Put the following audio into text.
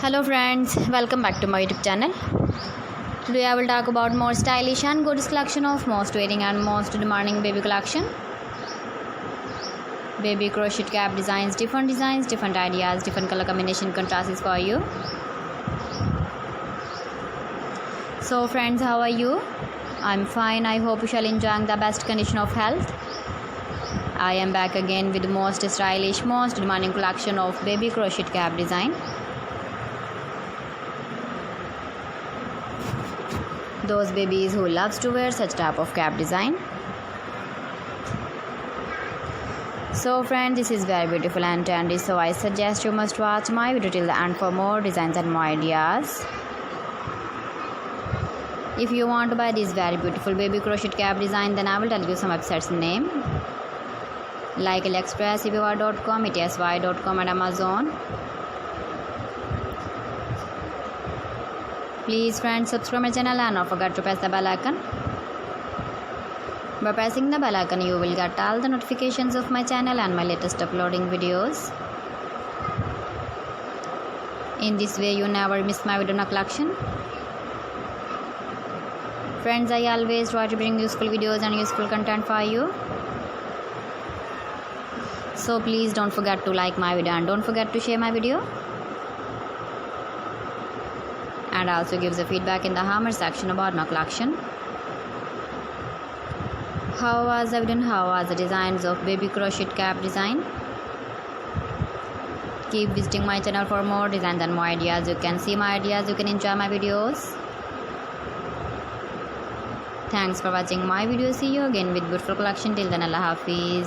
Hello friends, welcome back to my YouTube channel. Today I will talk about more stylish and gorgeous collection of most wearing and most demanding baby collection. Baby crochet cap designs, different ideas, different color combination contrasts for you. So friends, how are you? I'm fine. I hope you shall enjoy the best condition of health. I am back again with the most stylish, most demanding collection of baby crochet cap design. Those babies who loves to wear such type of cap design. So friends, this is very beautiful and trendy, so I suggest you must watch my video till the end for more designs and more ideas. If you want to buy this very beautiful baby crochet cap design, then I will tell you some websites name like AliExpress, eBay.com, etsy.com and Amazon. Please friends, subscribe my channel and don't forget to press the bell icon. By pressing the bell icon, you will get all the notifications of my channel and my latest uploading videos. In this way, you never miss my video collection. Friends, I always try to bring useful videos and useful content for you. So please don't forget to like my video and don't forget to share my video. And also gives a feedback in the comment section about my collection. How was the video and how was the designs of baby crochet cap design? Keep visiting my channel for more designs and more ideas. You can see my ideas, you can enjoy my videos. Thanks for watching my video. See you again with beautiful collection. Till then, Allah Hafiz.